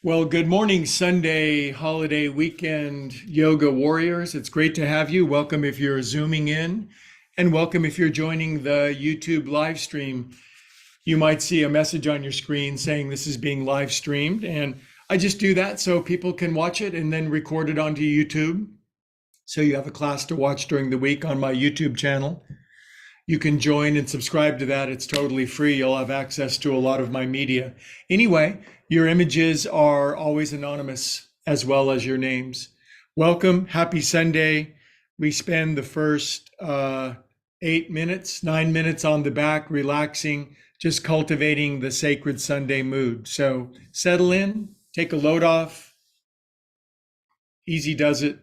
Well, good morning, Sunday holiday weekend yoga warriors. It's great to have you. Welcome if you're zooming in, and welcome if you're joining the YouTube live stream. You might see a message on your screen saying this is being live streamed, and I just do that so people can watch it and then record it onto YouTube. So you have a class to watch during the week on my YouTube channel. You can join and subscribe to that. It's totally free. You'll have access to a lot of my media. Anyway, your images are always anonymous as well as your names. Welcome. Happy Sunday. We spend the first 8 minutes, 9 minutes on the back, relaxing, just cultivating the sacred Sunday mood. So settle in, take a load off. Easy does it.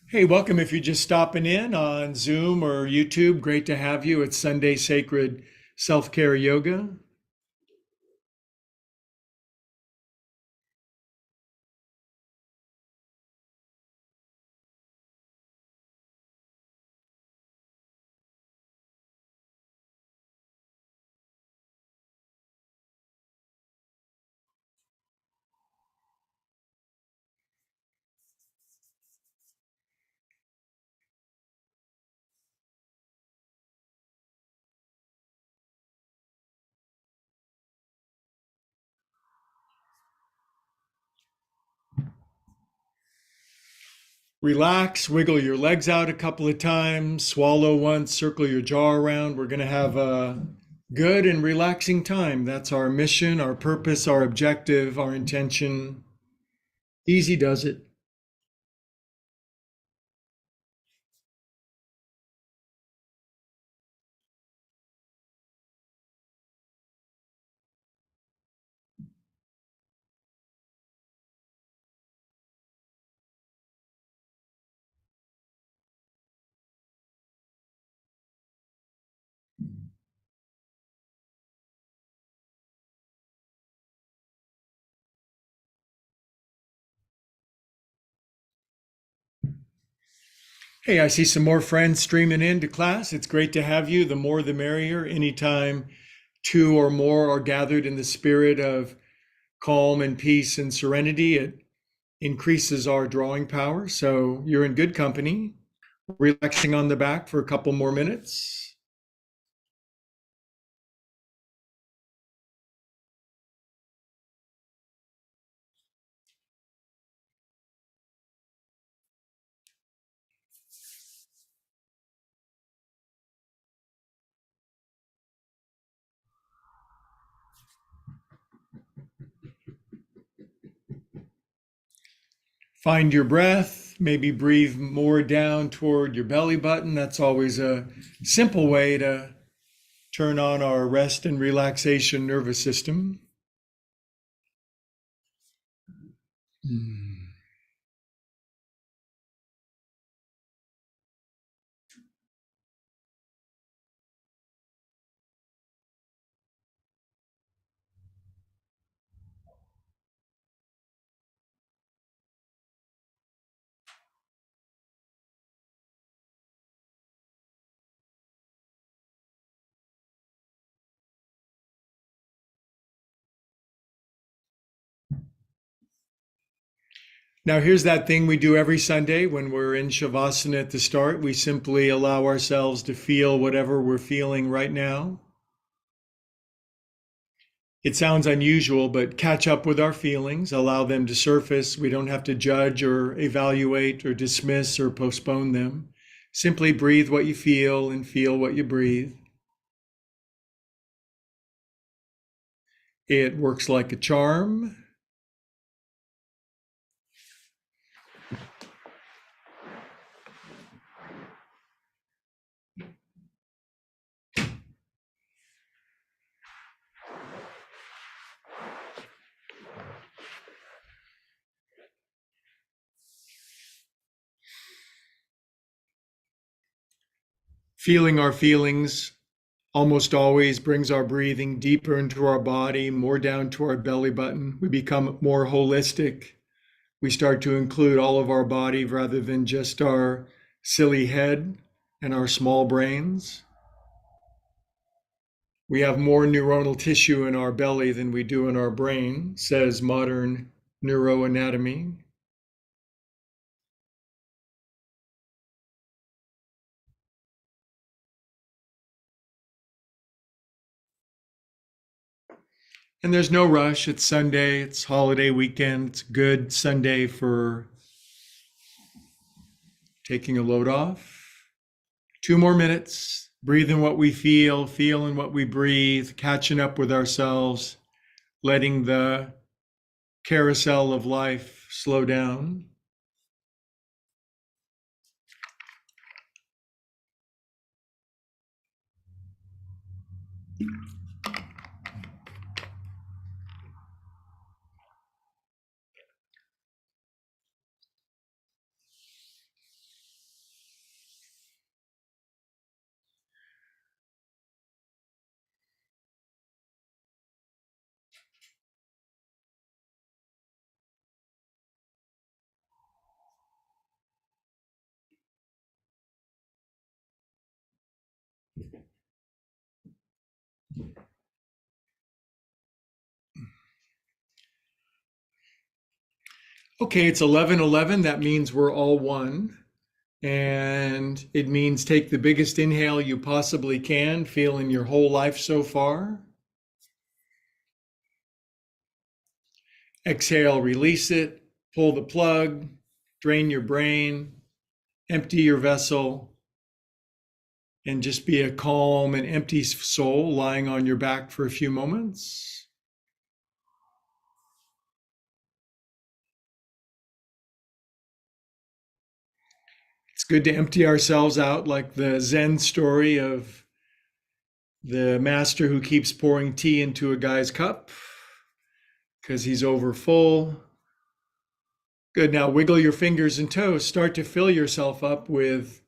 Hey, welcome if you're just stopping in on Zoom or YouTube. Great to have you. It's Sunday Sacred Self Care Yoga. Relax, wiggle your legs out a couple of times, swallow once, circle your jaw around. We're going to have a good and relaxing time. That's our mission, our purpose, our objective, our intention. Easy does it. Hey, I see some more friends streaming into class. It's great to have you. The more the merrier. Anytime two or more are gathered in the spirit of calm and peace and serenity, it increases our drawing power. So you're in good company. Relaxing on the back for a couple more minutes. Find your breath, maybe breathe more down toward your belly button. That's always a simple way to turn on our rest and relaxation nervous system. Mm. Now, here's that thing we do every Sunday when we're in Shavasana at the start. We simply allow ourselves to feel whatever we're feeling right now. It sounds unusual, but catch up with our feelings, allow them to surface. We don't have to judge or evaluate or dismiss or postpone them. Simply breathe what you feel and feel what you breathe. It works like a charm. Feeling our feelings almost always brings our breathing deeper into our body, more down to our belly button. We become more holistic. We start to include all of our body rather than just our silly head and our small brains. We have more neuronal tissue in our belly than we do in our brain, says modern neuroanatomy. And there's no rush. It's Sunday, it's holiday weekend. It's a good Sunday for taking a load off. 2 more minutes, breathing what we feel, feeling what we breathe, catching up with ourselves, letting the carousel of life slow down. Okay, it's 11:11. That means we're all one. And it means take the biggest inhale you possibly can, feel in your whole life so far. Exhale, release it, pull the plug, drain your brain, empty your vessel, and just be a calm and empty soul lying on your back for a few moments. It's good to empty ourselves out, like the Zen story of the master who keeps pouring tea into a guy's cup because he's over full. Good. Now wiggle your fingers and toes. Start to fill yourself up with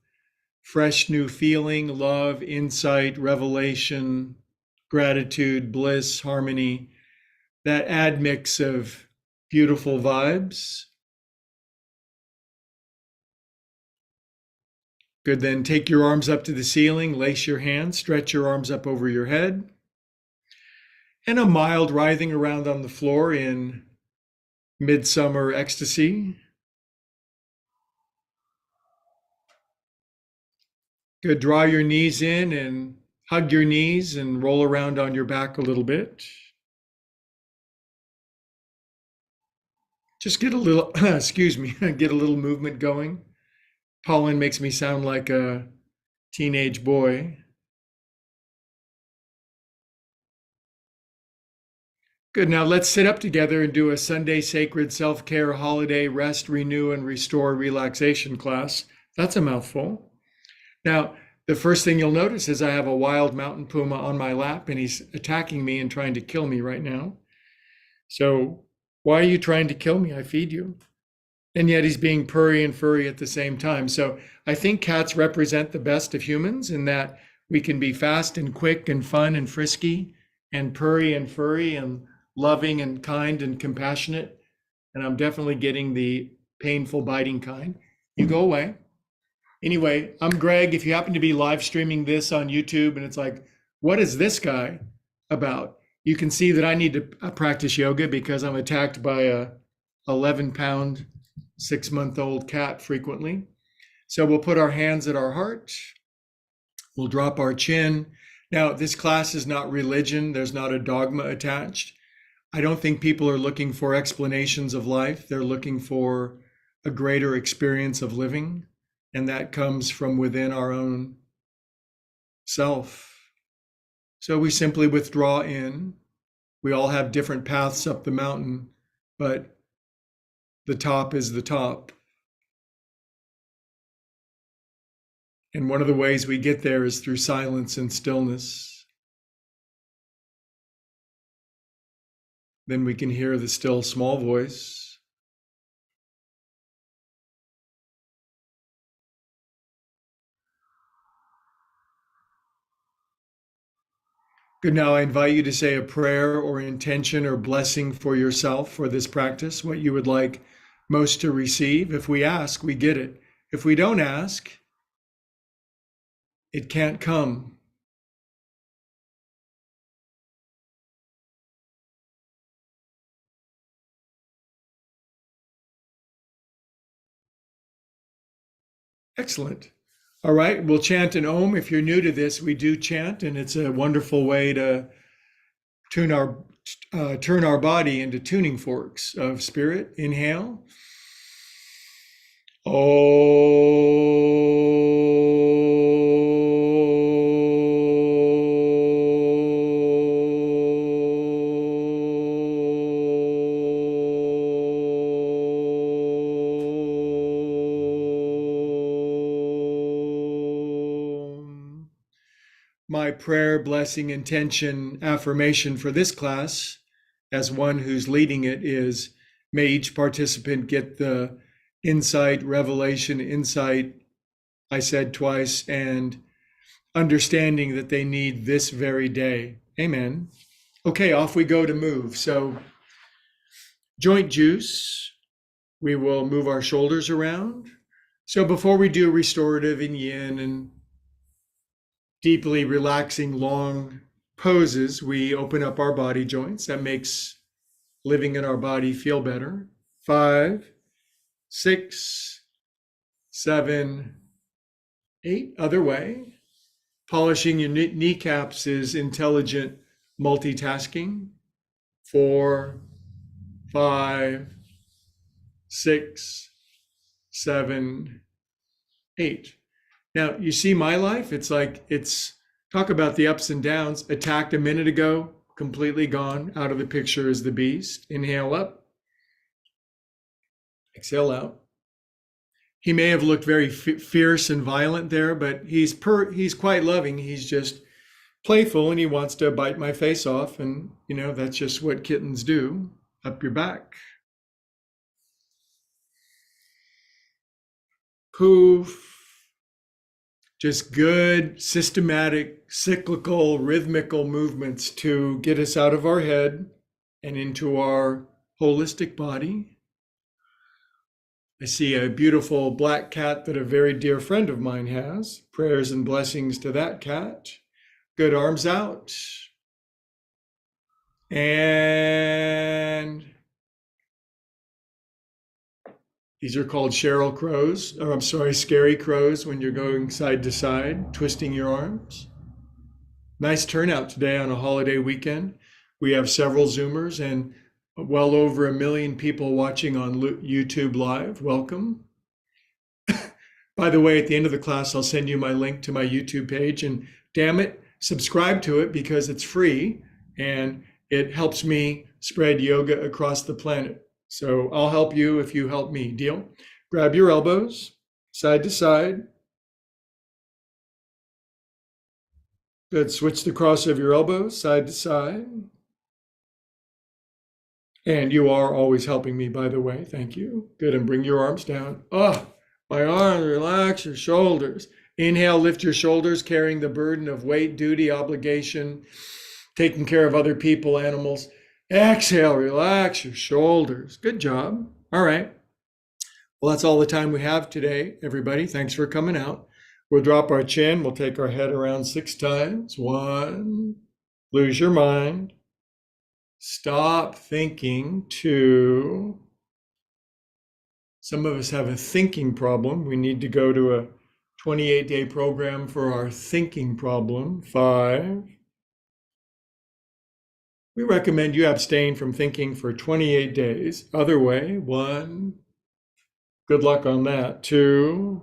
fresh new feeling, love, insight, revelation, gratitude, bliss, harmony, that admix of beautiful vibes. Good. Then take your arms up to the ceiling, lace your hands, stretch your arms up over your head, and a mild writhing around on the floor in midsummer ecstasy. Good. Draw your knees in and hug your knees and roll around on your back a little bit. Just get a little, excuse me, get a little movement going. Pollen makes me sound like a teenage boy. Good. Now let's sit up together and do a Sunday sacred self-care holiday rest, renew, and restore relaxation class. That's a mouthful. Now, the first thing you'll notice is I have a wild mountain puma on my lap and he's attacking me and trying to kill me right now. So why are you trying to kill me? I feed you. And yet he's being purry and furry at the same time. So I think cats represent the best of humans in that we can be fast and quick and fun and frisky and purry and furry and loving and kind and compassionate. And I'm definitely getting the painful biting kind. You go away. Anyway, I'm Greg. If you happen to be live streaming this on YouTube and it's like, what is this guy about? You can see that I need to practice yoga because I'm attacked by a 11-pound, 6-month-old cat frequently. So we'll put our hands at our heart. We'll drop our chin. Now, this class is not religion. There's not a dogma attached. I don't think people are looking for explanations of life. They're looking for a greater experience of living. And that comes from within our own self. So we simply withdraw in. We all have different paths up the mountain, but the top is the top. And one of the ways we get there is through silence and stillness. Then we can hear the still small voice. Good. Now I invite you to say a prayer or intention or blessing for yourself for this practice, what you would like most to receive. If we ask, we get it. If we don't ask, it can't come. Excellent. All right, we'll chant an Om. If you're new to this, we do chant, and it's a wonderful way to turn our body into tuning forks of spirit. Inhale. My prayer, blessing, intention, affirmation for this class, as one who's leading it, is may each participant get the insight, revelation, insight, I said twice, and understanding that they need this very day. Amen. Okay, off we go to move. So joint juice, we will move our shoulders around. So before we do restorative in yin and deeply relaxing long poses, we open up our body joints. That makes living in our body feel better. 5, 6, 7, 8. Other way. Polishing your kneecaps is intelligent multitasking. 4, 5, 6, 7, 8. Now, you see my life, it's talk about the ups and downs. Attacked a minute ago, completely gone. Out of the picture is the beast. Inhale up. Exhale out. He may have looked very fierce and violent there, but he's quite loving. He's just playful and he wants to bite my face off. And, that's just what kittens do. Up your back. Poof. Just good, systematic, cyclical, rhythmical movements to get us out of our head and into our holistic body. I see a beautiful black cat that a very dear friend of mine has. Prayers and blessings to that cat. Good, arms out. And these are called scary crows when you're going side to side, twisting your arms. Nice turnout today on a holiday weekend. We have several Zoomers and well over 1 million people watching on YouTube Live. Welcome. By the way, at the end of the class, I'll send you my link to my YouTube page, and damn it, subscribe to it because it's free. And It helps me spread yoga across the planet. So I'll help you if you help me. Deal? Grab your elbows, side to side. Good. Switch the cross of your elbows, side to side. And you are always helping me, by the way. Thank you. Good. And bring your arms down. Oh, my arms, relax your shoulders. Inhale, lift your shoulders, carrying the burden of weight, duty, obligation, taking care of other people, animals. Exhale, relax your shoulders. Good job. All right. Well, that's all the time we have today, everybody. Thanks for coming out. We'll drop our chin. We'll take our head around 6 times. 1, lose your mind. Stop thinking. 2, some of us have a thinking problem. We need to go to a 28-day program for our thinking problem. 5, we recommend you abstain from thinking for 28 days. Other way. 1, good luck on that. 2,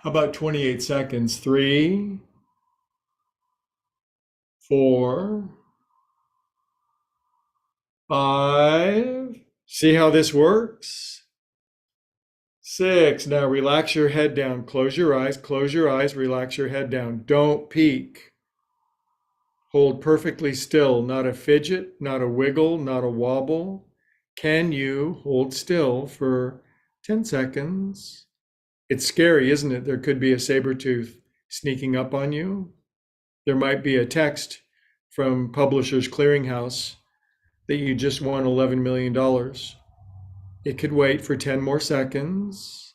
how about 28 seconds? 3, 4, 5. See how this works? 6. Now relax your head down. Close your eyes, relax your head down. Don't peek. Hold perfectly still, not a fidget, not a wiggle, not a wobble. Can you hold still for 10 seconds? It's scary, isn't it? There could be a saber-tooth sneaking up on you. There might be a text from Publishers Clearinghouse that you just won $11 million. It could wait for 10 more seconds.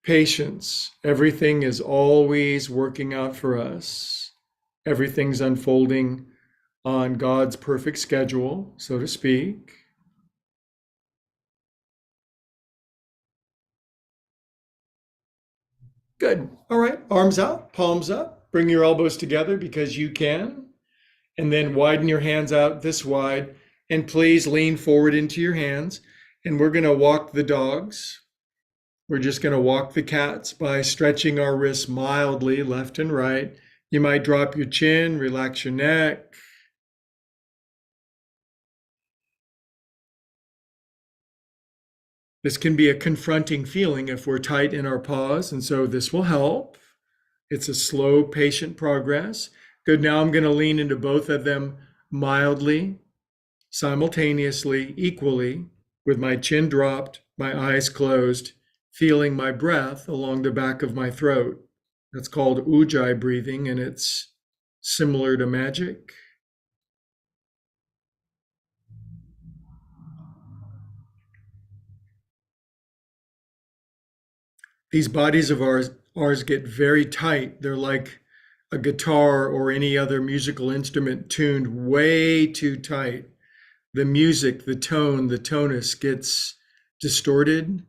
Patience. Everything is always working out for us. Everything's unfolding on God's perfect schedule, so to speak. Good. All right. Arms out, palms up. Bring your elbows together because you can. And then widen your hands out this wide. And please lean forward into your hands. And we're going to walk the dogs. We're just going to walk the cats by stretching our wrists mildly left and right. You might drop your chin, relax your neck. This can be a confronting feeling if we're tight in our paws, and so this will help. It's a slow, patient progress. Good. Now I'm going to lean into both of them mildly, simultaneously, equally, with my chin dropped, my eyes closed, feeling my breath along the back of my throat. That's called ujjayi breathing, and it's similar to magic. These bodies of ours get very tight. They're like a guitar or any other musical instrument tuned way too tight. The music, the tone, the tonus gets distorted,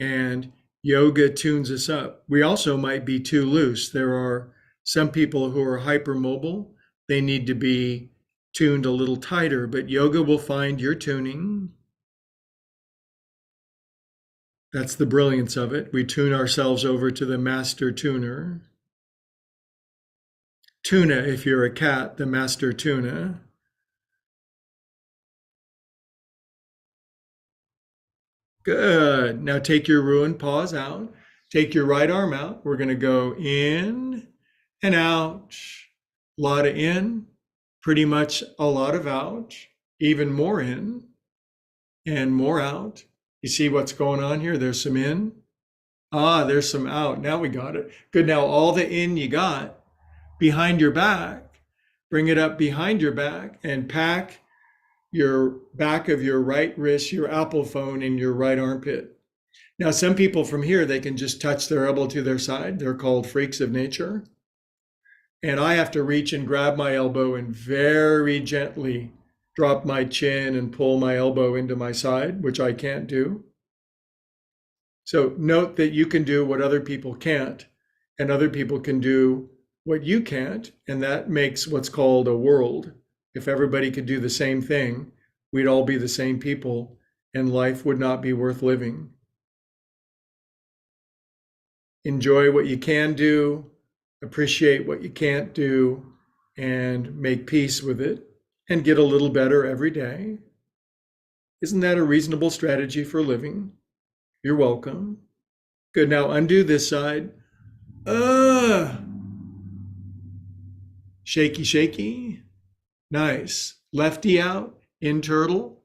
and yoga tunes us up. We also might be too loose. There are some people who are hypermobile. They need to be tuned a little tighter, but yoga will find your tuning. That's the brilliance of it. We tune ourselves over to the master tuner. Tuna, if you're a cat, the master tuna. Good. Now take your ruined paws out. Take your right arm out. We're going to go in and out. A lot of in, pretty much a lot of out, even more in and more out. You see what's going on here? There's some in. There's some out. Now we got it. Good. Now all the in you got behind your back, bring it up behind your back and pack your back of your right wrist, your Apple phone in your right armpit. Now, some people from here, they can just touch their elbow to their side. They're called freaks of nature. And I have to reach and grab my elbow and very gently drop my chin and pull my elbow into my side, which I can't do. So note that you can do what other people can't, and other people can do what you can't, and that makes what's called a world. If everybody could do the same thing, we'd all be the same people, and life would not be worth living. Enjoy what you can do, appreciate what you can't do, and make peace with it and get a little better every day. Isn't that a reasonable strategy for living? You're welcome. Good. Now undo this side. Uh, shaky, shaky. Nice. Lefty out, in turtle,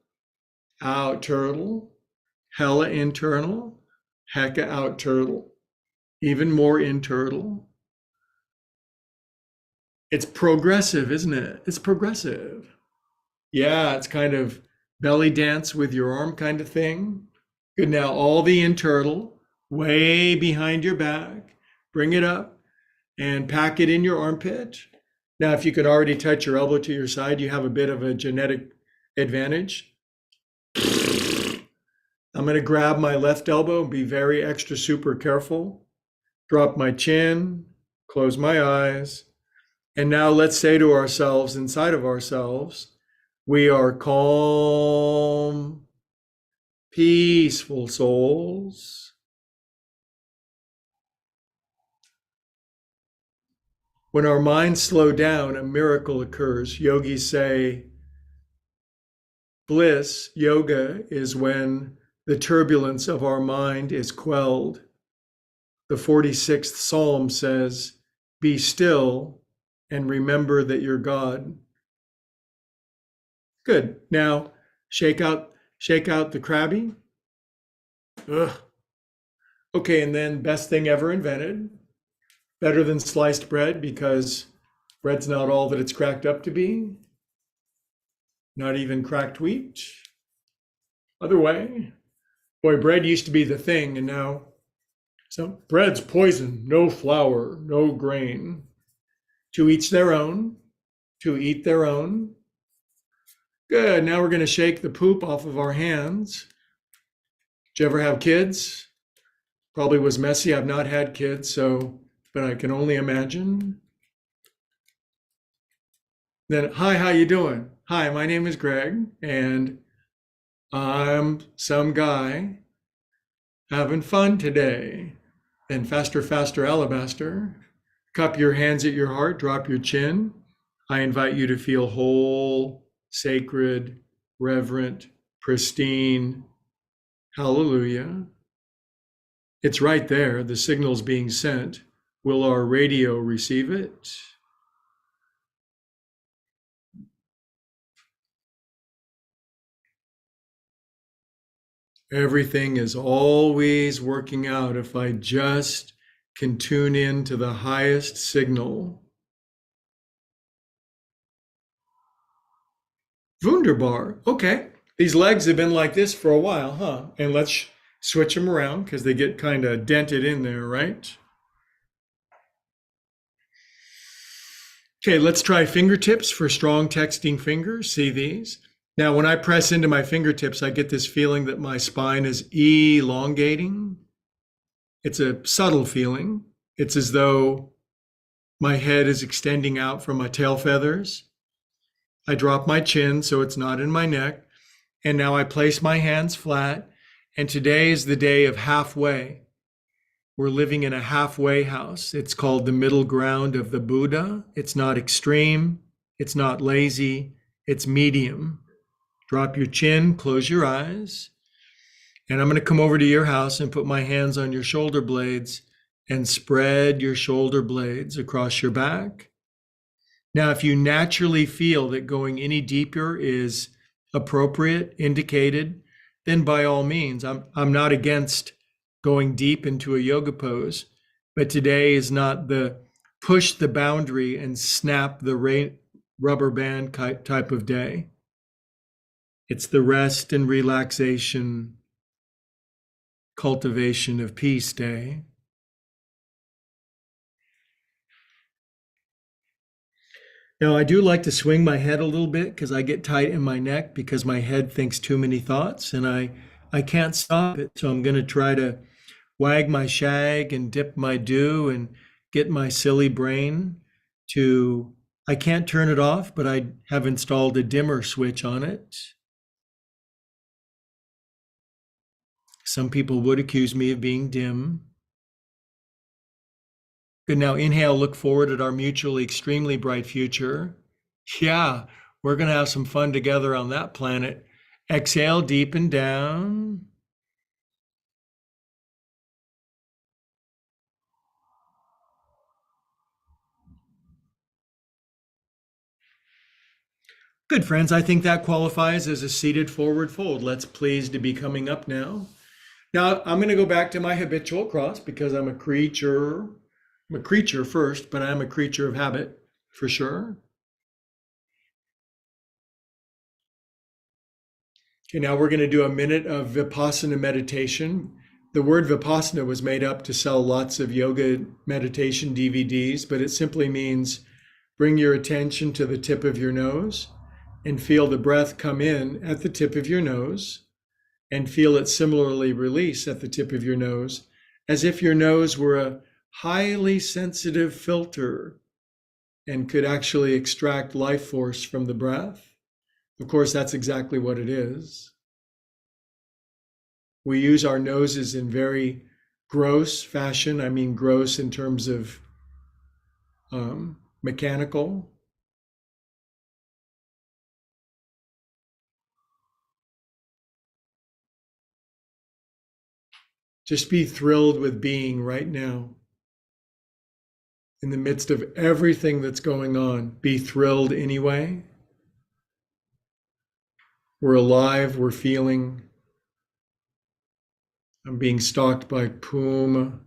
out turtle, hella internal, hecka out turtle, even more in turtle. It's progressive, isn't it? It's progressive. Yeah, it's kind of belly dance with your arm kind of thing. Good. Now all the in turtle, way behind your back. Bring it up and pack it in your armpit. Now, if you can already touch your elbow to your side, you have a bit of a genetic advantage. I'm going to grab my left elbow and be very extra super careful. Drop my chin, close my eyes. And now let's say to ourselves, inside of ourselves, we are calm, peaceful souls. When our minds slow down, a miracle occurs. Yogis say bliss, yoga, is when the turbulence of our mind is quelled. The 46th Psalm says, "Be still and remember that you're God." Good. Now shake out the crabby. Ugh. Okay, and then best thing ever invented. Better than sliced bread because bread's not all that it's cracked up to be. Not even cracked wheat. Other way. Boy, bread used to be the thing, and now so bread's poison, no flour, no grain. To each their own, to eat their own. Good. Now we're going to shake the poop off of our hands. Did you ever have kids? Probably was messy. I've not had kids, but I can only imagine. Then, hi, how you doing? Hi, my name is Greg, and I'm some guy having fun today. Then faster, faster, alabaster. Cup your hands at your heart, drop your chin. I invite you to feel whole, sacred, reverent, pristine. Hallelujah. It's right there. The signal's being sent. Will our radio receive it? Everything is always working out if I just can tune in to the highest signal. Wunderbar. Okay. These legs have been like this for a while, huh? And let's switch them around because they get kind of dented in there, right? Okay, let's try fingertips for strong texting fingers. See these? Now, when I press into my fingertips, I get this feeling that my spine is elongating. It's a subtle feeling. It's as though my head is extending out from my tail feathers. I drop my chin so it's not in my neck. And now I place my hands flat. And today is the day of halfway. We're living in a halfway house. It's called the middle ground of the Buddha. It's not extreme. It's not lazy. It's medium. Drop your chin, close your eyes. And I'm going to come over to your house and put my hands on your shoulder blades and spread your shoulder blades across your back. Now, if you naturally feel that going any deeper is appropriate, indicated, then by all means, I'm not against going deep into a yoga pose, but today is not the push the boundary and snap the rubber band type of day. It's the rest and relaxation, cultivation of peace day. Now, I do like to swing my head a little bit because I get tight in my neck because my head thinks too many thoughts and I can't stop it. So I'm going to try to wag my shag and dip my dew and get my silly brain to, I can't turn it off, but I have installed a dimmer switch on it. Some people would accuse me of being dim. Good. Now inhale, look forward at our mutually extremely bright future. Yeah, we're going to have some fun together on that planet. Exhale, deep and down. Good, friends. I think that qualifies as a seated forward fold. Let's please to be coming up now. Now, I'm going to go back to my habitual cross because I'm a creature. I'm a creature first, but I'm a creature of habit for sure. Okay, now we're going to do a minute of Vipassana meditation. The word Vipassana was made up to sell lots of yoga meditation DVDs, but it simply means bring your attention to the tip of your nose and feel the breath come in at the tip of your nose and feel it similarly release at the tip of your nose, as if your nose were a highly sensitive filter and could actually extract life force from the breath. Of course, that's exactly what it is. We use our noses in very gross fashion. I mean, gross in terms of mechanical. Just be thrilled with being right now. In the midst of everything that's going on, be thrilled anyway. We're alive, we're feeling. I'm being stalked by puma.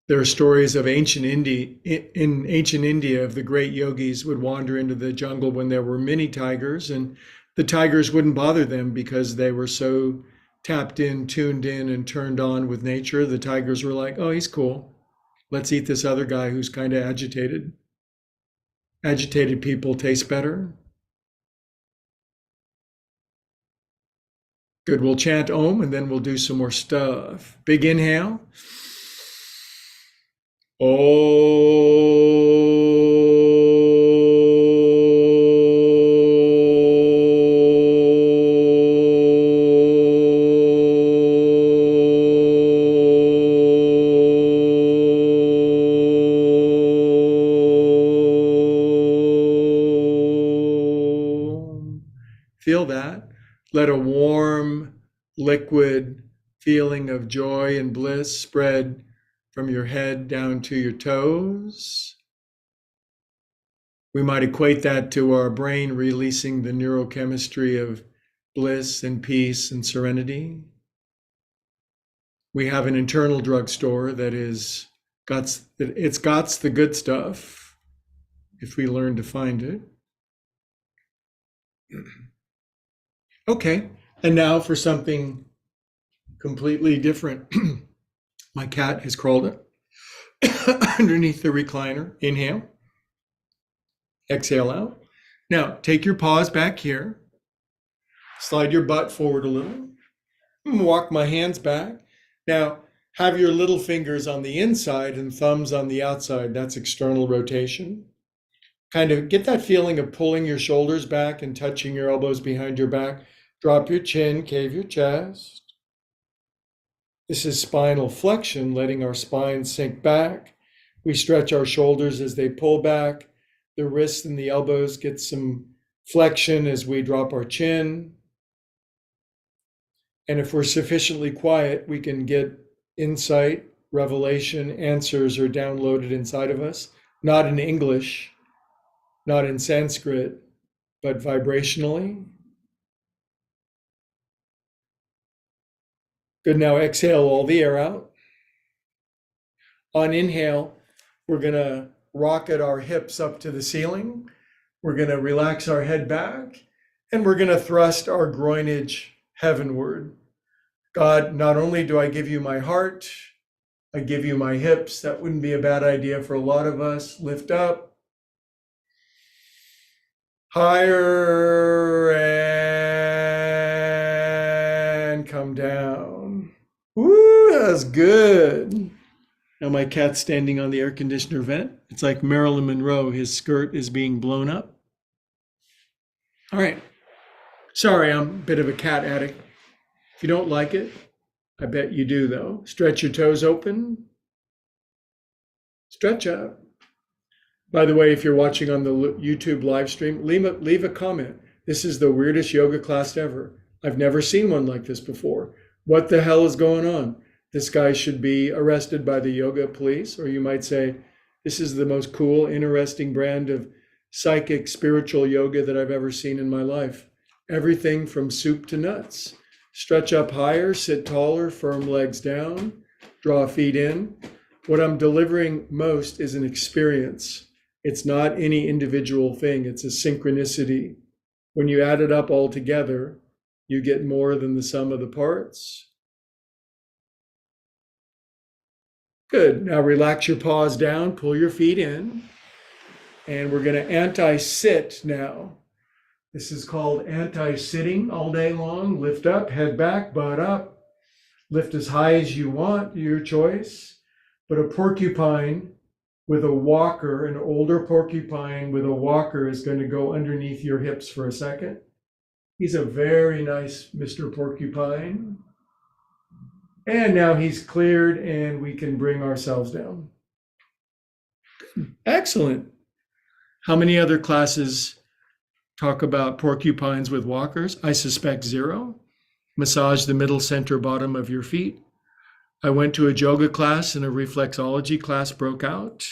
There are stories of ancient India, in ancient India, of the great yogis would wander into the jungle when there were many tigers, and the tigers wouldn't bother them because they were so tapped in, tuned in, and turned on with nature. The tigers were like, oh, he's cool. Let's eat this other guy who's kind of agitated. Agitated people taste better. Good, we'll chant Om and then we'll do some more stuff. Big inhale. Feel that. Let a warm, liquid feeling of joy and bliss spread from your head down to your toes. We might equate that to our brain releasing the neurochemistry of bliss and peace and serenity. We have an internal drugstore that got the good stuff if we learn to find it. Okay, and now for something completely different. My cat has crawled underneath the recliner. Inhale, exhale out. Now take your paws back here. Slide your butt forward a little. Walk my hands back. Now have your little fingers on the inside and thumbs on the outside. That's external rotation. Kind of get that feeling of pulling your shoulders back and touching your elbows behind your back. Drop your chin, cave your chest. This is spinal flexion, letting our spine sink back. We stretch our shoulders as they pull back. The wrists and the elbows get some flexion as we drop our chin. And if we're sufficiently quiet, we can get insight, revelation, answers are downloaded inside of us, not in English, not in Sanskrit, but vibrationally. Good, now exhale all the air out. On inhale, we're gonna rocket our hips up to the ceiling. We're gonna relax our head back, and we're gonna thrust our groinage heavenward. God, not only do I give you my heart, I give you my hips. That wouldn't be a bad idea for a lot of us. Lift up. Higher and come down. Woo, that's good. Now my cat's standing on the air conditioner vent. It's like Marilyn Monroe. His skirt is being blown up. All right. Sorry, I'm a bit of a cat addict. If you don't like it, I bet you do though. Stretch your toes open, stretch up. By the way, if you're watching on the YouTube live stream, leave a comment. This is the weirdest yoga class ever. I've never seen one like this before. What the hell is going on? This guy should be arrested by the yoga police. Or you might say, this is the most cool, interesting brand of psychic, spiritual yoga that I've ever seen in my life. Everything from soup to nuts. Stretch up higher, sit taller, firm legs down, draw feet in. What I'm delivering most is an experience. It's not any individual thing, it's a synchronicity. When you add it up all together, you get more than the sum of the parts. Good. Now relax your paws down, pull your feet in, and we're going to anti-sit now. This is called anti-sitting all day long. Lift up, head back, butt up. Lift as high as you want, your choice. But a porcupine with a walker, an older porcupine with a walker, is going to go underneath your hips for a second. He's a very nice Mr. Porcupine. And now he's cleared and we can bring ourselves down. Excellent. How many other classes talk about porcupines with walkers? I suspect zero. Massage the middle, center, bottom of your feet. I went to a yoga class and a reflexology class broke out.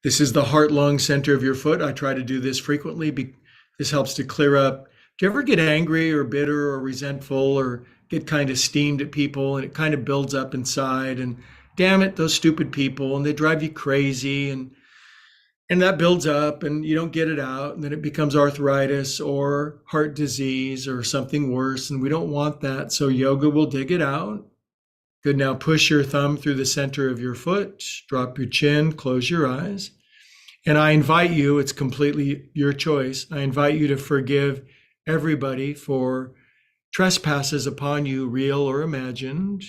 This is the heart lung center of your foot. I try to do this frequently. This helps to clear up. Do you ever get angry or bitter or resentful or get kind of steamed at people and it kind of builds up inside and damn it, those stupid people, and they drive you crazy and that builds up and you don't get it out and then it becomes arthritis or heart disease or something worse, and we don't want that. So yoga will dig it out. Good. Now push your thumb through the center of your foot, drop your chin, close your eyes. And I invite you, it's completely your choice, I invite you to forgive everybody for trespasses upon you, real or imagined.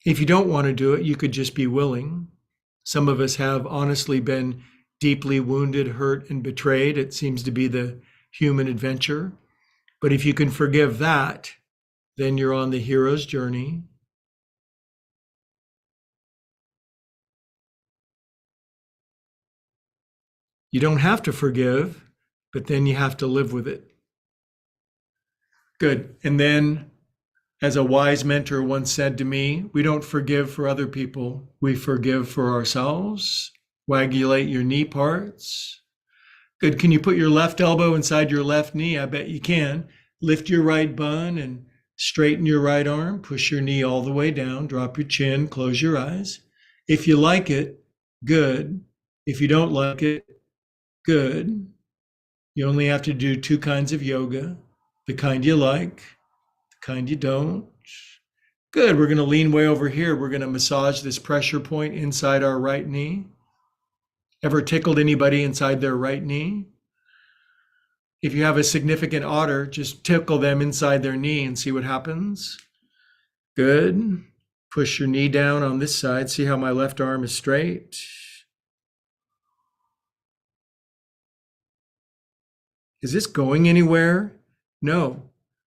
If you don't want to do it, you could just be willing. Some of us have honestly been deeply wounded, hurt, and betrayed. It seems to be the human adventure. But if you can forgive that, then you're on the hero's journey. You don't have to forgive, but then you have to live with it. Good. And then, as a wise mentor once said to me, we don't forgive for other people, we forgive for ourselves. Coagulate your knee parts. Good. Can you put your left elbow inside your left knee? I bet you can. Lift your right bun and straighten your right arm. Push your knee all the way down. Drop your chin. Close your eyes. If you like it, good. If you don't like it, good. You only have to do two kinds of yoga, the kind you like, the kind you don't. Good. We're going to lean way over here. We're going to massage this pressure point inside our right knee. Ever tickled anybody inside their right knee? If you have a significant otter, just tickle them inside their knee and see what happens. Good. Push your knee down on this side. See how my left arm is straight. Is this going anywhere? No,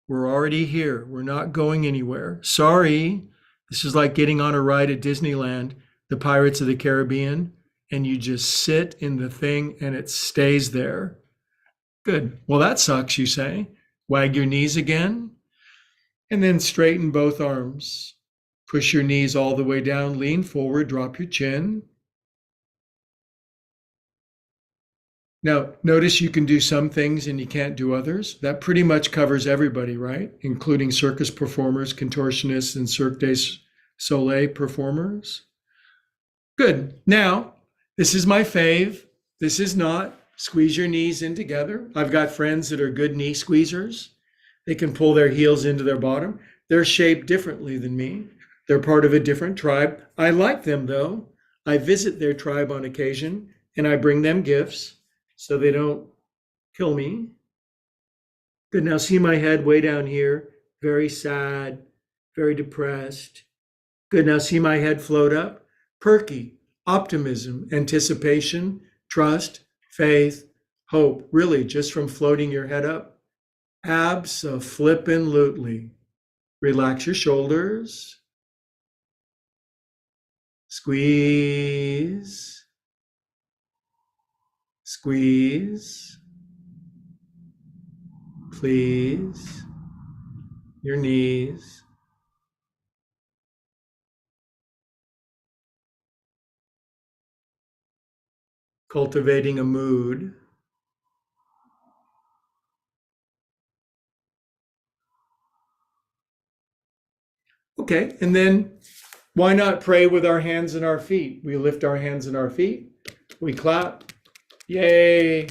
we're already here. We're not going anywhere. Sorry. This is like getting on a ride at Disneyland, the Pirates of the Caribbean, and you just sit in the thing and it stays there. Good. Well, that sucks, you say. Wag your knees again, and then straighten both arms. Push your knees all the way down, lean forward, drop your chin. Now, notice you can do some things and you can't do others. That pretty much covers everybody, right? Including circus performers, contortionists, and Cirque du Soleil performers. Good. Now, this is my fave. This is not. Squeeze your knees in together. I've got friends that are good knee squeezers. They can pull their heels into their bottom. They're shaped differently than me. They're part of a different tribe. I like them though. I visit their tribe on occasion and I bring them gifts so they don't kill me. Good. Now see my head way down here. Very sad, very depressed. Good. Now see my head float up. Perky, optimism, anticipation, trust, faith, Hope, really, just from floating your head up? Abso-flippin'-lutely. Relax your shoulders. Squeeze, squeeze. Please. Your knees. Cultivating a mood. Okay, and then why not pray with our hands and our feet? We lift our hands and our feet. We clap. Yay.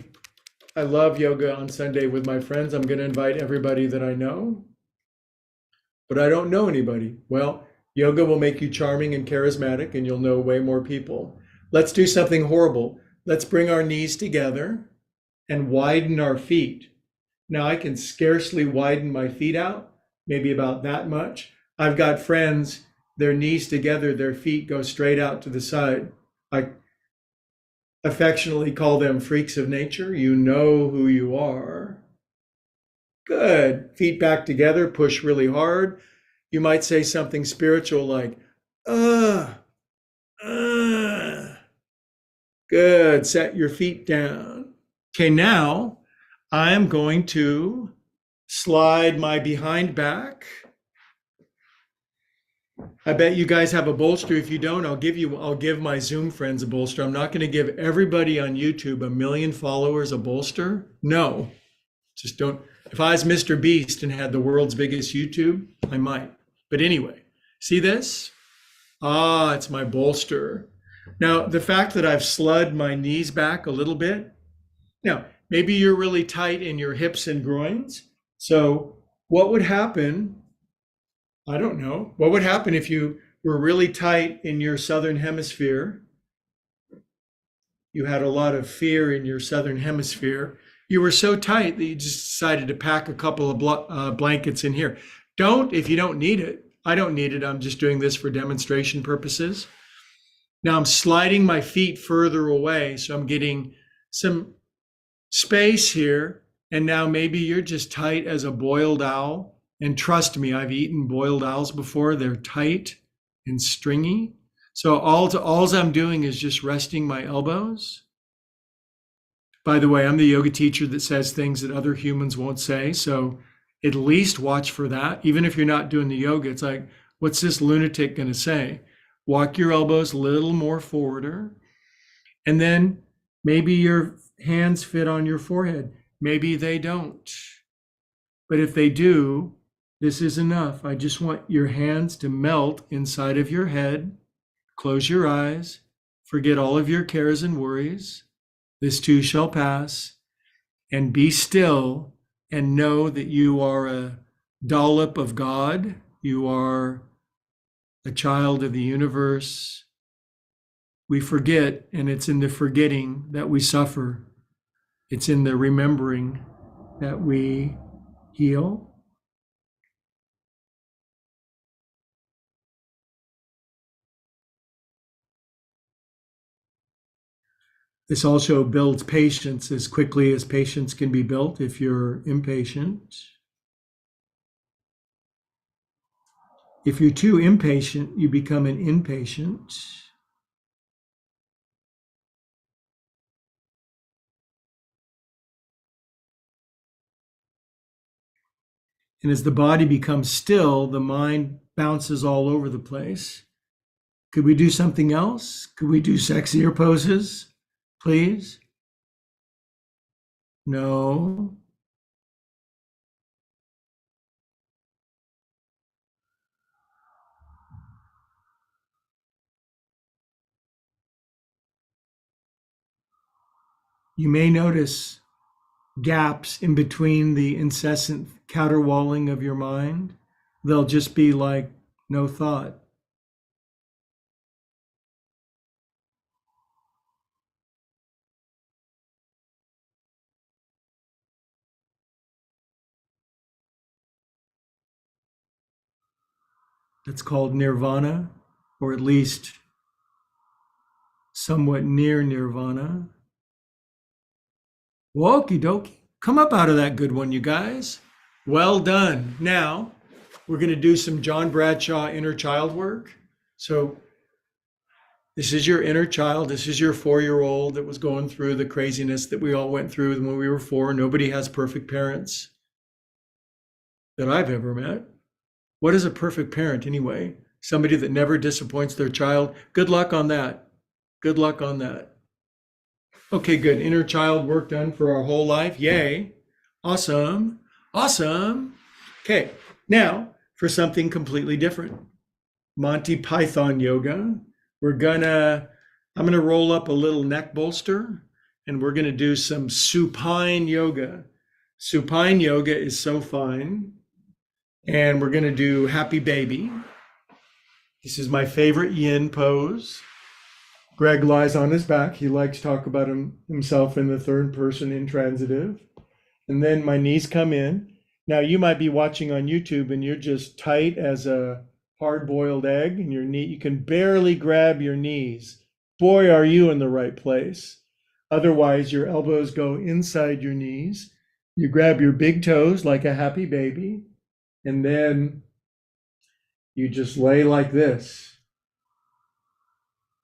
I love yoga on Sunday with my friends. I'm going to invite everybody that I know, but I don't know anybody. Well, yoga will make you charming and charismatic, and you'll know way more people. Let's do something horrible. Let's bring our knees together and widen our feet. Now, I can scarcely widen my feet out, maybe about that much. I've got friends, their knees together, their feet go straight out to the side. I affectionately call them freaks of nature. You know who you are. Good. Feet back together, push really hard. You might say something spiritual like, uh, uh. Good. Set your feet down. Okay, now I'm going to slide my behind back. I bet you guys have a bolster. If you don't, I'll give my Zoom friends a bolster. I'm not going to give everybody on YouTube 1 million followers a bolster. No, just don't. If I was Mr. Beast and had the world's biggest YouTube, I might. But anyway, see this? Ah, it's my bolster. Now, the fact that I've slid my knees back a little bit. Now, maybe you're really tight in your hips and groins. So what would happen? I don't know. What would happen if you were really tight in your southern hemisphere? You had a lot of fear in your southern hemisphere. You were so tight that you just decided to pack a couple of blankets in here. Don't if you don't need it. I don't need it. I'm just doing this for demonstration purposes. Now I'm sliding my feet further away, so I'm getting some space here. And now maybe you're just tight as a boiled owl. And trust me, I've eaten boiled owls before. They're tight and stringy. So all I'm doing is just resting my elbows. By the way, I'm the yoga teacher that says things that other humans won't say. So at least watch for that. Even if you're not doing the yoga, it's like, what's this lunatic going to say? Walk your elbows a little more forwarder. And then maybe your hands fit on your forehead. Maybe they don't. But if they do, this is enough. I just want your hands to melt inside of your head. Close your eyes. Forget all of your cares and worries. This too shall pass. And be still and know that you are a dollop of God. You are a child of the universe. We forget, and it's in the forgetting that we suffer. It's in the remembering that we heal. This also builds patience as quickly as patience can be built if you're impatient. If you're too impatient, you become an impatient. And as the body becomes still, the mind bounces all over the place. Could we do something else? Could we do sexier poses, please? No. You may notice gaps in between the incessant counterwalling of your mind. They'll just be like no thought. That's called nirvana, or at least somewhat near nirvana. Wokey dokey. Come up out of that good one, you guys. Well done. Now we're going to do some John Bradshaw inner child work. So this is your inner child. This is your 4-year-old that was going through the craziness that we all went through when we were 4. Nobody has perfect parents that I've ever met. What is a perfect parent anyway? Somebody that never disappoints their child. Good luck on that. Good luck on that. Okay, good. Inner child work done for our whole life. Yay. Awesome. Awesome. Okay, now for something completely different. Monty Python yoga. I'm gonna roll up a little neck bolster and we're gonna do some supine yoga. Supine yoga is so fine. And we're gonna do happy baby. This is my favorite yin pose. Greg lies on his back. He likes to talk about himself in the third person intransitive. And then my knees come in. Now you might be watching on YouTube and you're just tight as a hard-boiled egg and you can barely grab your knees. Boy, are you in the right place. Otherwise, your elbows go inside your knees. You grab your big toes like a happy baby, and then you just lay like this.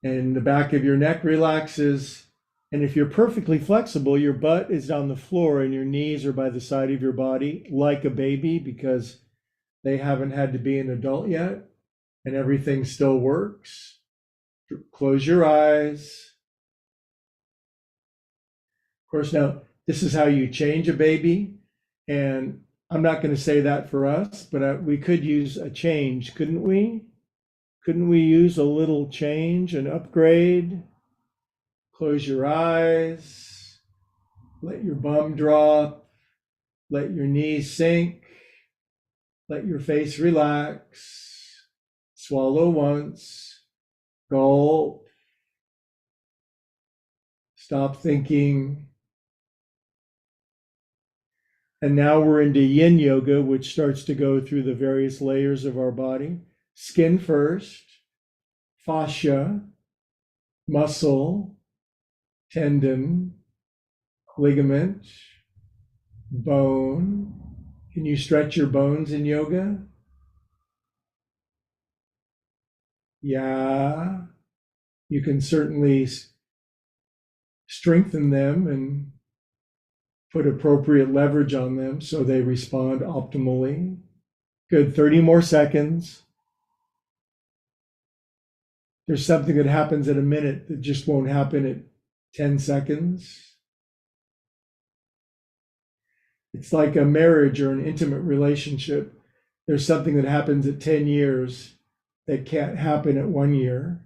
And the back of your neck relaxes. And if you're perfectly flexible, your butt is on the floor and your knees are by the side of your body like a baby because they haven't had to be an adult yet and everything still works. Close your eyes. Of course, now this is how you change a baby. And I'm not going to say that for us, but we could use a change, couldn't we? Couldn't we use a little change, an upgrade? Close your eyes, let your bum drop, let your knees sink, let your face relax, swallow once, gulp, stop thinking. And now we're into yin yoga, which starts to go through the various layers of our body. Skin first, fascia, muscle, tendon, ligament, bone. Can you stretch your bones in yoga? Yeah. You can certainly strengthen them and put appropriate leverage on them so they respond optimally. Good. 30 more seconds. There's something that happens at a minute that just won't happen at 10 seconds. It's like a marriage or an intimate relationship. There's something that happens at 10 years that can't happen at 1 year.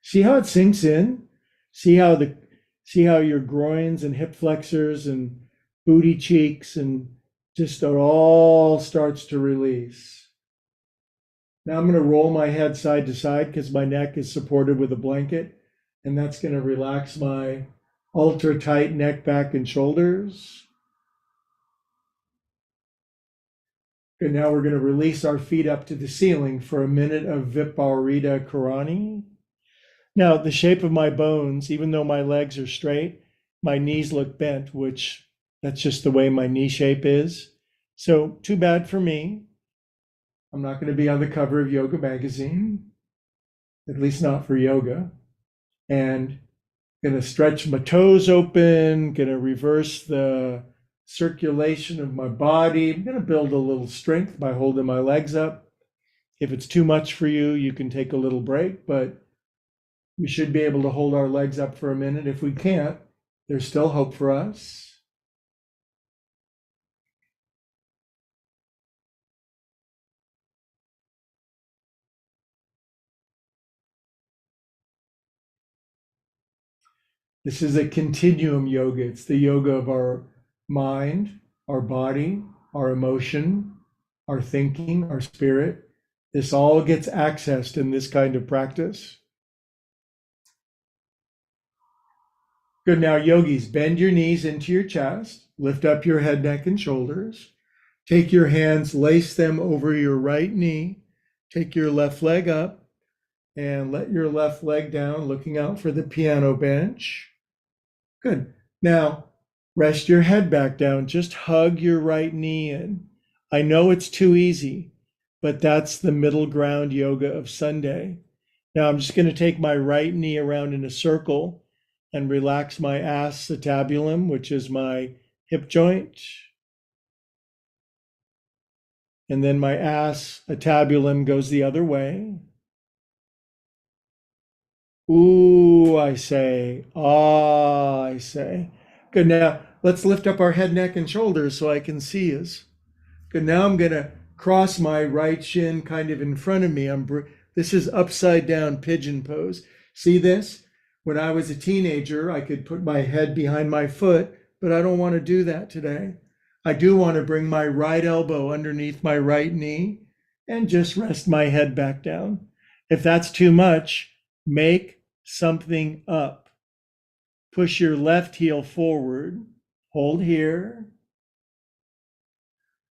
See how it sinks in? See how your groins and hip flexors and booty cheeks and just it all starts to release. Now I'm going to roll my head side to side because my neck is supported with a blanket, and that's going to relax my ultra tight neck, back, and shoulders. And now we're going to release our feet up to the ceiling for a minute of Viparita Karani. Now, the shape of my bones, even though my legs are straight, my knees look bent, which that's just the way my knee shape is. So, too bad for me. I'm not going to be on the cover of Yoga Magazine, at least not for yoga. And going to stretch my toes open, going to reverse the circulation of my body. I'm going to build a little strength by holding my legs up. If it's too much for you, you can take a little break, but we should be able to hold our legs up for a minute. If we can't, there's still hope for us. This is a continuum yoga. It's the yoga of our mind, our body, our emotion, our thinking, our spirit. This all gets accessed in this kind of practice. Good. Now, yogis, bend your knees into your chest, lift up your head, neck, and shoulders. Take your hands, lace them over your right knee. Take your left leg up and let your left leg down, looking out for the piano bench. Good. Now, rest your head back down. Just hug your right knee in. I know it's too easy, but that's the middle ground yoga of Sunday. Now, I'm just going to take my right knee around in a circle and relax my acetabulum, which is my hip joint. And then my acetabulum goes the other way. Ooh, I say. Ah, I say. Good. Now let's lift up our head, neck, and shoulders so I can see us. Good. Now I'm going to cross my right shin kind of in front of me. This is upside down pigeon pose. See this? When I was a teenager, I could put my head behind my foot, but I don't want to do that today. I do want to bring my right elbow underneath my right knee and just rest my head back down. If that's too much, make something up. Push your left heel forward. Hold here.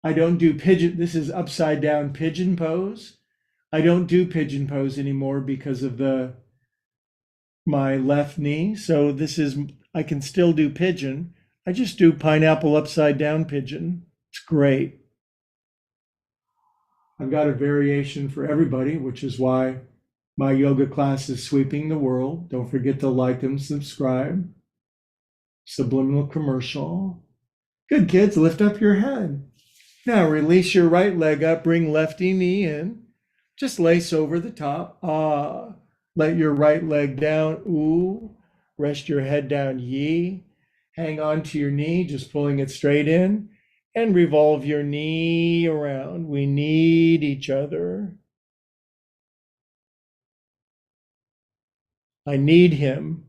I don't do pigeon. This is upside down pigeon pose. I don't do pigeon pose anymore because of my left knee. So I can still do pigeon. I just do pineapple upside down pigeon. It's great. I've got a variation for everybody, which is why my yoga class is sweeping the world. Don't forget to like and subscribe. Subliminal commercial. Good, kids, lift up your head. Now release your right leg up, bring lefty knee in. Just lace over the top. Ah, let your right leg down. Ooh, rest your head down. Yi. Hang on to your knee, just pulling it straight in. And revolve your knee around. We need each other. I need him.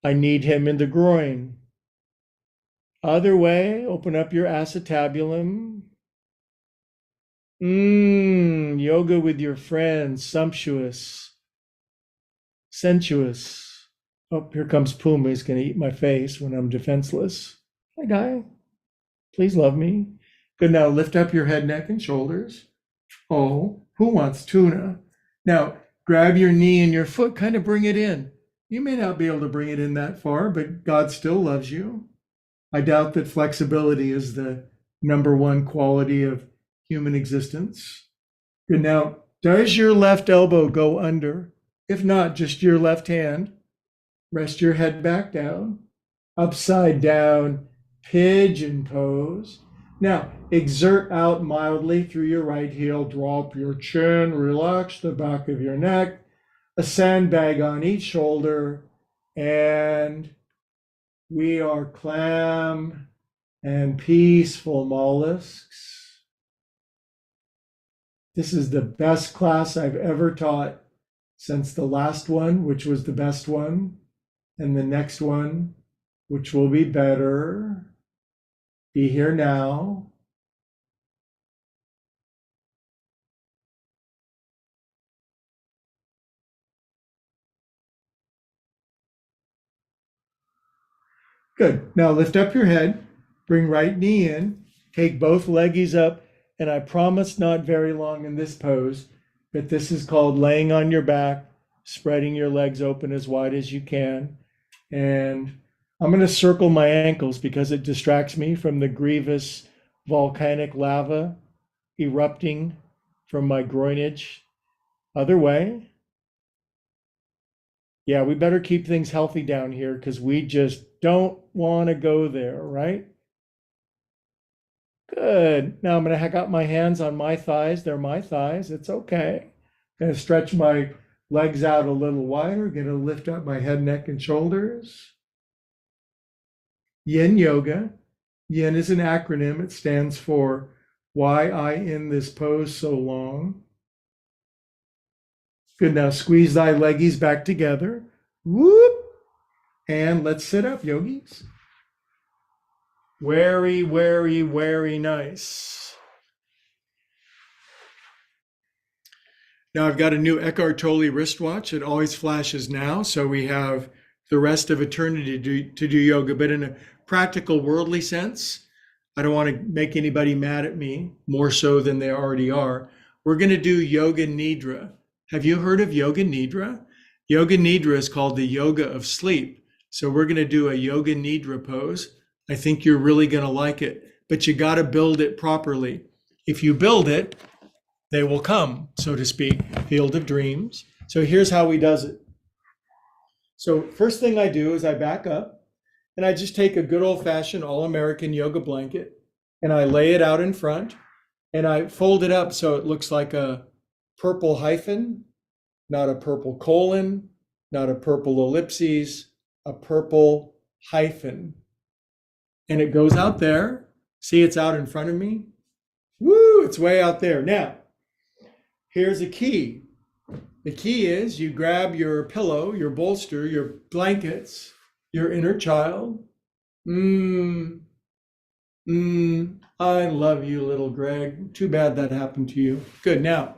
I need him in the groin. Other way, open up your acetabulum. Yoga with your friends, sumptuous, sensuous. Oh, here comes Puma. He's going to eat my face when I'm defenseless. Hi, guy. Please love me. Good. Now lift up your head, neck, and shoulders. Oh, who wants tuna? Now grab your knee and your foot, kind of bring it in. You may not be able to bring it in that far, but God still loves you. I doubt that flexibility is the number one quality of human existence. Good. Now, does your left elbow go under? If not, just your left hand. Rest your head back down. Upside down pigeon pose. Now, exert out mildly through your right heel. Drop your chin, relax the back of your neck. A sandbag on each shoulder. And we are clam and peaceful mollusks. This is the best class I've ever taught since the last one, which was the best one, and the next one, which will be better. Be here now. Good. Now lift up your head, bring right knee in, take both leggies up, and I promise not very long in this pose, but this is called laying on your back, spreading your legs open as wide as you can. And I'm going to circle my ankles because it distracts me from the grievous volcanic lava erupting from my groinage. Other way. Yeah, we better keep things healthy down here because we just don't want to go there, right? Good. Now I'm going to hack out my hands on my thighs. They're my thighs. It's okay. Going to stretch my legs out a little wider. Going to lift up my head, neck, and shoulders. Yin Yoga. Yin is an acronym. It stands for why I in this pose so long. Good. Now squeeze thy leggies back together. Whoop. And let's sit up, yogis. Very, very, very nice. Now I've got a new Eckhart Tolle wristwatch. It always flashes now, so we have the rest of eternity to do yoga. But in a practical, worldly sense, I don't want to make anybody mad at me more so than they already are. We're going to do Yoga Nidra. Have you heard of Yoga Nidra? Yoga Nidra is called the yoga of sleep. So we're going to do a Yoga Nidra pose. I think you're really going to like it, but you got to build it properly. If you build it, they will come, so to speak, field of dreams. So here's how he does it. So first thing I do is I back up and I just take a good old fashioned all American yoga blanket and I lay it out in front and I fold it up so it looks like a purple hyphen, not a purple colon, not a purple ellipses, a purple hyphen. And it goes out there. See, it's out in front of me. Woo, it's way out there. Now, here's a key. The key is you grab your pillow, your bolster, your blankets, your inner child. Mm, I love you, little Greg. Too bad that happened to you. Good. Now,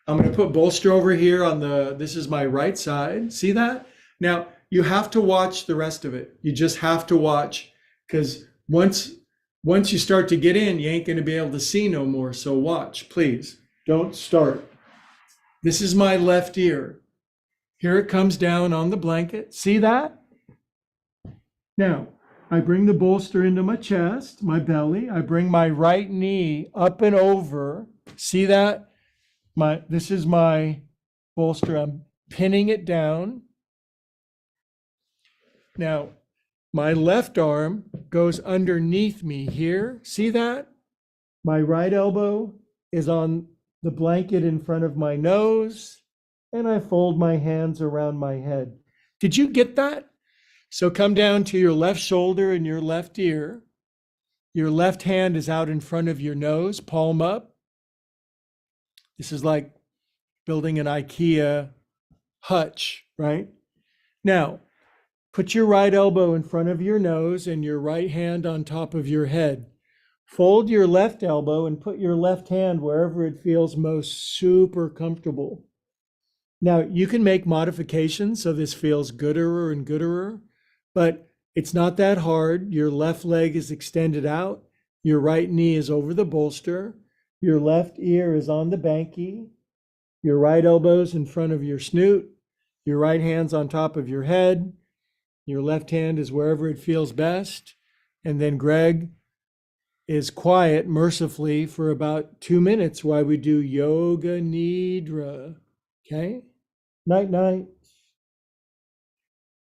I'm going to put bolster over here on this is my right side. See that? Now, you have to watch the rest of it. You just have to watch because once you start to get in, you ain't going to be able to see no more. So watch, please. Don't start. This is my left ear. Here it comes down on the blanket. See that? Now, I bring the bolster into my chest, my belly. I bring my right knee up and over. See that? This is my bolster. I'm pinning it down. Now, my left arm goes underneath me here. See that? My right elbow is on the blanket in front of my nose, and I fold my hands around my head. Did you get that? So come down to your left shoulder and your left ear. Your left hand is out in front of your nose, palm up. This is like building an IKEA hutch, right? Now, put your right elbow in front of your nose and your right hand on top of your head. Fold your left elbow and put your left hand wherever it feels most super comfortable. Now, you can make modifications so this feels gooder and gooder, but it's not that hard. Your left leg is extended out. Your right knee is over the bolster. Your left ear is on the banky. Your right elbow's in front of your snoot. Your right hand's on top of your head. Your left hand is wherever it feels best. And then Greg is quiet mercifully for about 2 minutes while we do Yoga Nidra. Okay? Night, night.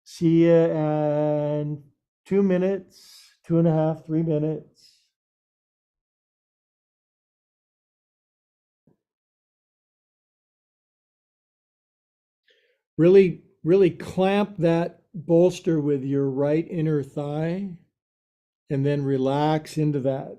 See you in 2 minutes, 2.5, 3 minutes. Really, really clamp that bolster with your right inner thigh and then relax into that.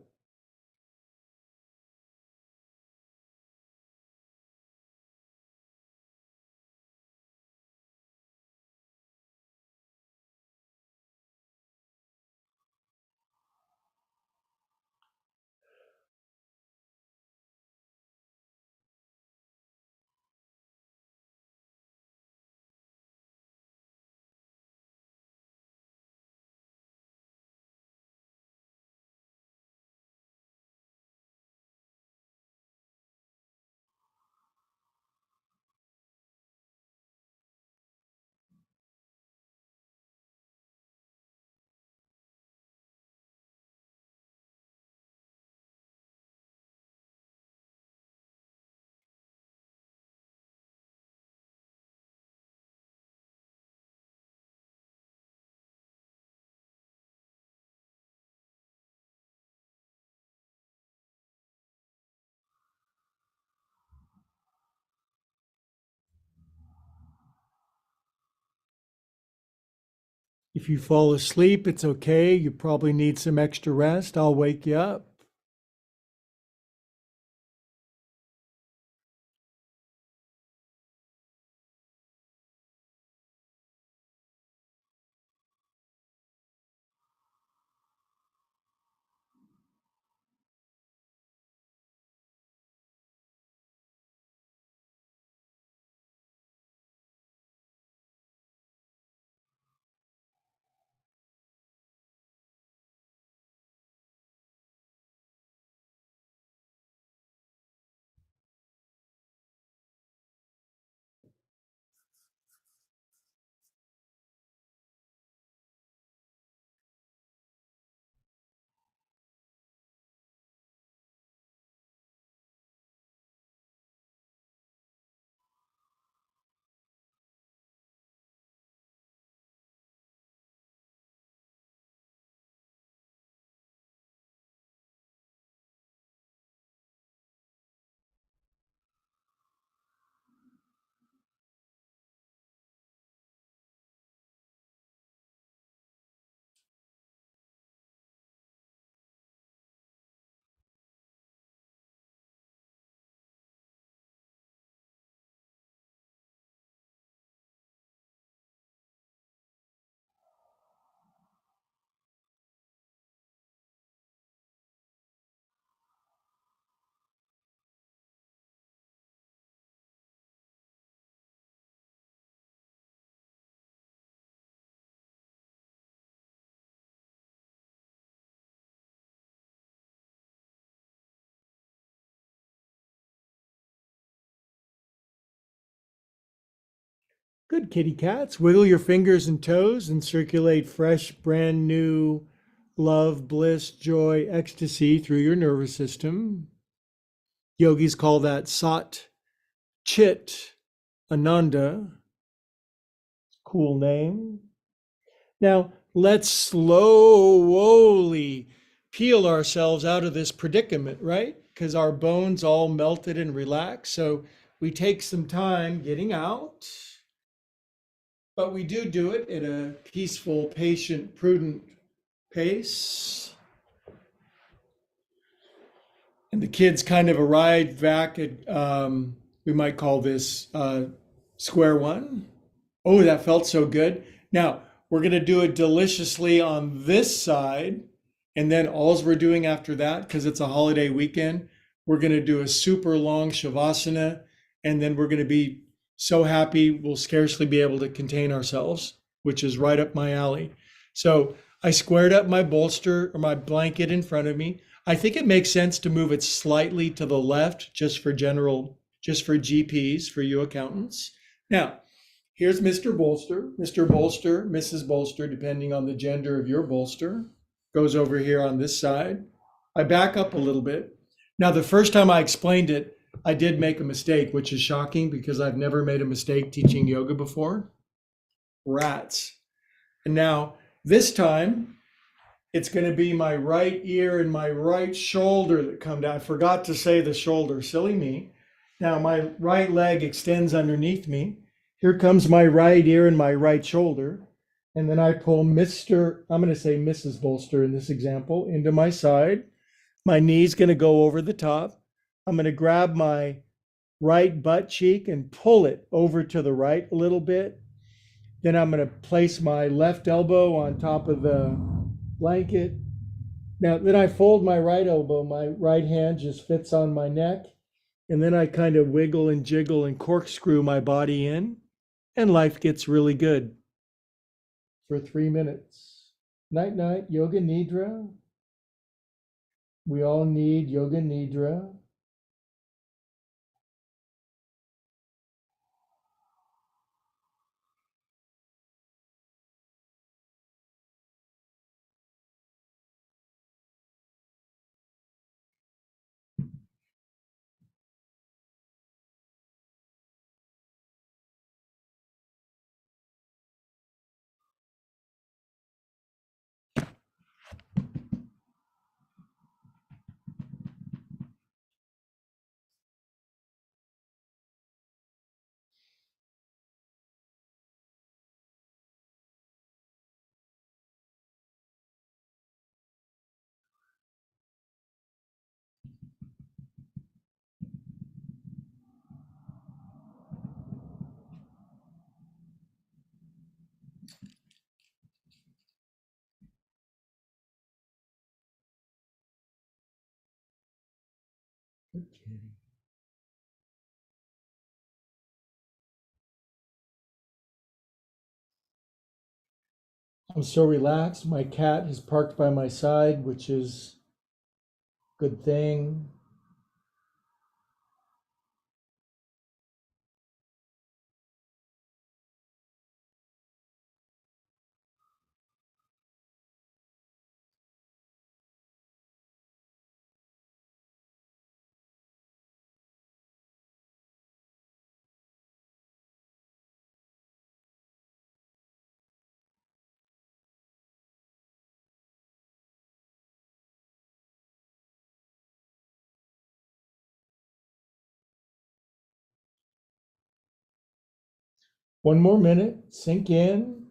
If you fall asleep, it's okay. You probably need some extra rest. I'll wake you up. Good kitty cats. Wiggle your fingers and toes and circulate fresh, brand new love, bliss, joy, ecstasy through your nervous system. Yogis call that Sat Chit Ananda. Cool name. Now, let's slowly peel ourselves out of this predicament, right? Because our bones all melted and relaxed. So we take some time getting out, but we do it at a peaceful, patient, prudent pace. And the kids kind of arrived back at, we might call this square one. Oh, that felt so good. Now, we're going to do it deliciously on this side. And then alls we're doing after that, because it's a holiday weekend, we're going to do a super long Shavasana. And then we're going to be so happy we'll scarcely be able to contain ourselves, which is right up my alley. So I squared up my bolster or my blanket in front of me. I think it makes sense to move it slightly to the left just for GPs, for you accountants. Now, here's Mr. Bolster, Mrs. Bolster, depending on the gender of your bolster, goes over here on this side. I back up a little bit. Now, the first time I explained it, I did make a mistake, which is shocking because I've never made a mistake teaching yoga before. Rats. And now, this time, it's going to be my right ear and my right shoulder that come down. I forgot to say the shoulder, silly me. Now, my right leg extends underneath me. Here comes my right ear and my right shoulder. And then I pull I'm going to say Mrs. Bolster in this example, into my side. My knee's going to go over the top. I'm going to grab my right butt cheek and pull it over to the right a little bit. Then I'm going to place my left elbow on top of the blanket. Now, then I fold my right elbow. My right hand just fits on my neck. And then I kind of wiggle and jiggle and corkscrew my body in. And life gets really good for 3 minutes. Night, night, yoga nidra. We all need yoga nidra. Okay. I'm so relaxed. My cat is parked by my side, which is a good thing. One more minute, sink in.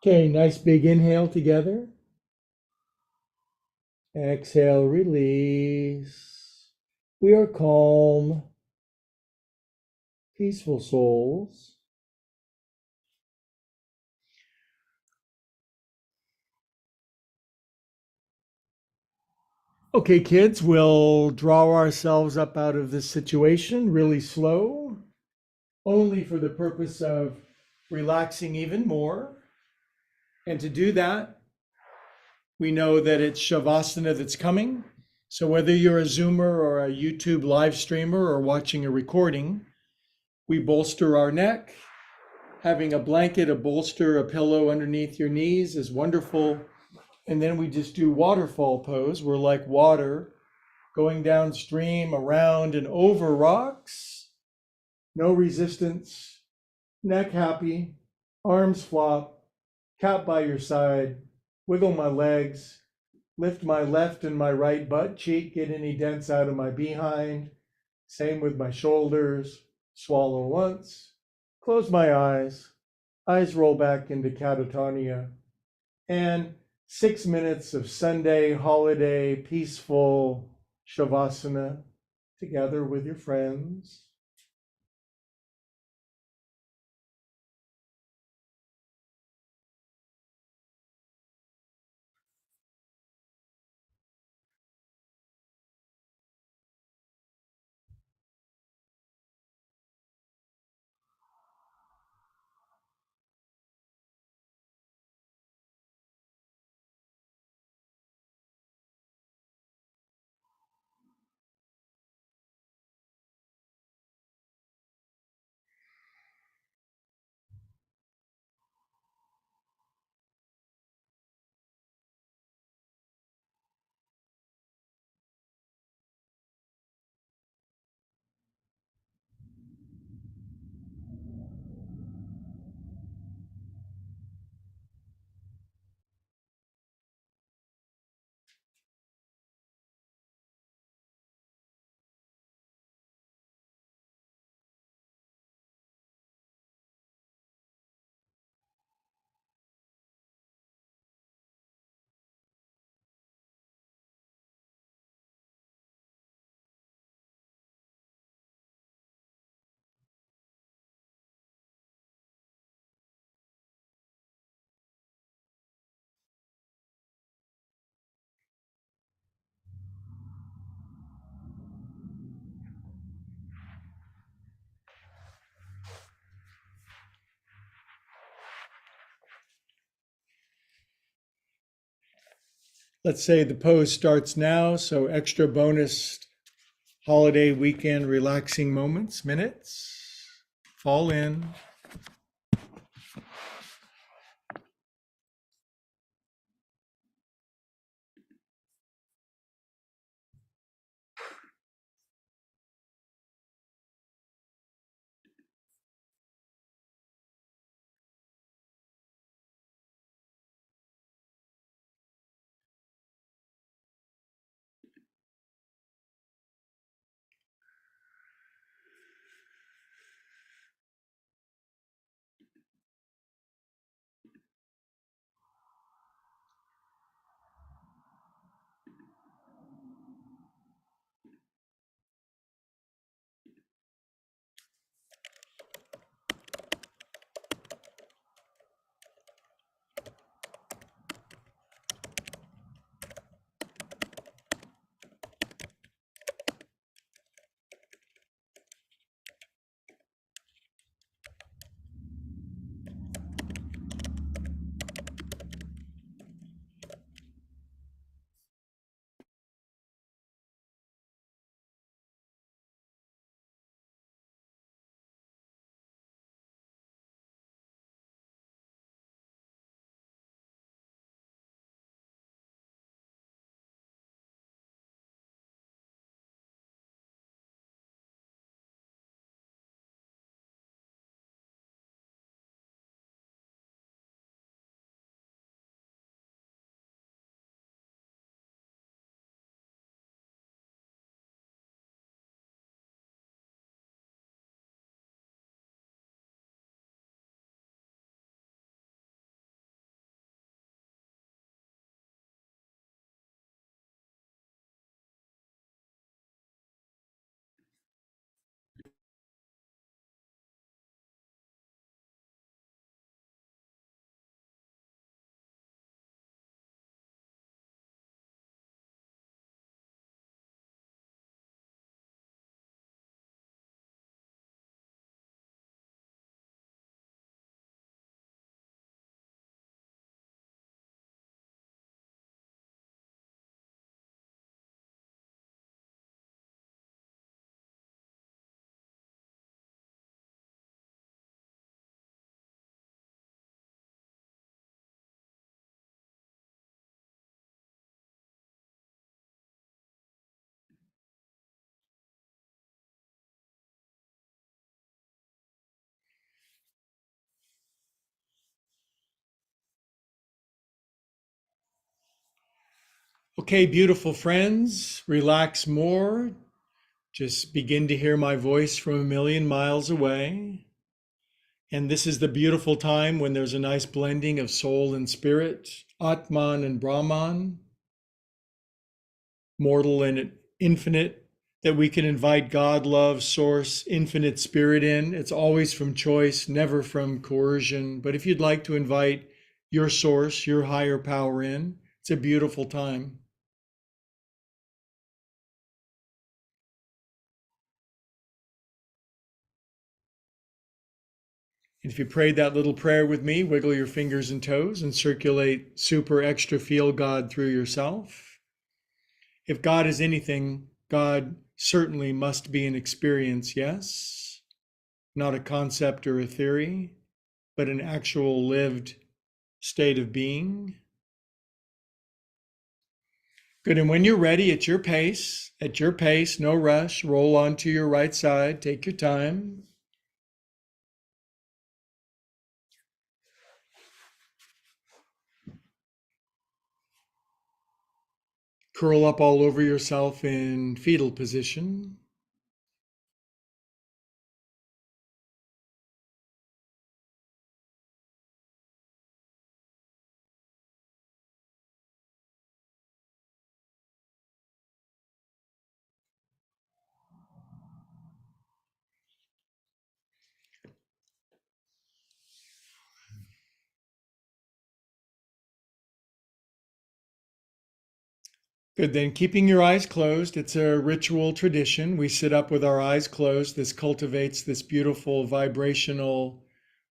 Okay, nice big inhale together. Exhale, release. We are calm, peaceful souls. Okay, kids, we'll draw ourselves up out of this situation really slow, only for the purpose of relaxing even more. And to do that, we know that it's Shavasana that's coming. So whether you're a Zoomer or a YouTube live streamer or watching a recording, we bolster our neck. Having a blanket, a bolster, a pillow underneath your knees is wonderful. And then we just do waterfall pose. We're like water going downstream, around and over rocks. No resistance, neck happy, arms flop, cat by your side, wiggle my legs, lift my left and my right butt cheek, get any dents out of my behind. Same with my shoulders. Swallow once, close my eyes roll back into catatonia. And 6 minutes of Sunday, holiday, peaceful Shavasana together with your friends. Let's say the pose starts now, so extra bonus holiday weekend relaxing moments, minutes. Fall in. Okay, beautiful friends, relax more. Just begin to hear my voice from a million miles away. And this is the beautiful time when there's a nice blending of soul and spirit, Atman and Brahman, mortal and infinite, that we can invite God, love, source, infinite spirit in. It's always from choice, never from coercion. But if you'd like to invite your source, your higher power in, it's a beautiful time. If you prayed that little prayer with me, wiggle your fingers and toes and circulate super extra feel God through yourself. If God is anything, God certainly must be an experience, yes? Not a concept or a theory, but an actual lived state of being. Good, and when you're ready, at your pace, no rush, roll onto your right side, take your time. Curl up all over yourself in fetal position. Good, then keeping your eyes closed, it's a ritual tradition. We sit up with our eyes closed. This cultivates this beautiful vibrational,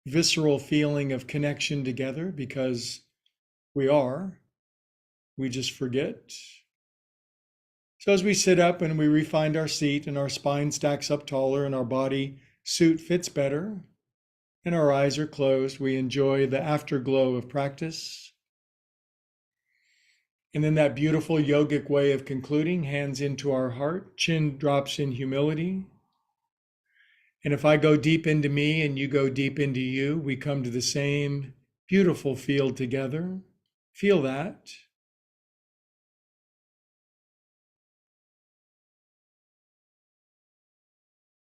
visceral feeling of connection together because we just forget. So as we sit up and we refine our seat and our spine stacks up taller and our body suit fits better and our eyes are closed, we enjoy the afterglow of practice. And then that beautiful yogic way of concluding, hands into our heart, chin drops in humility. And if I go deep into me and you go deep into you, we come to the same beautiful field together. Feel that.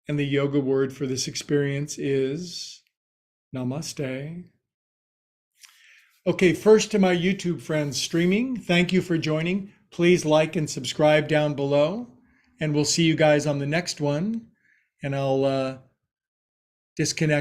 And the yoga word for this experience is namaste. Okay, first to my YouTube friends streaming, thank you for joining. Please like and subscribe down below, and we'll see you guys on the next one. And I'll disconnect.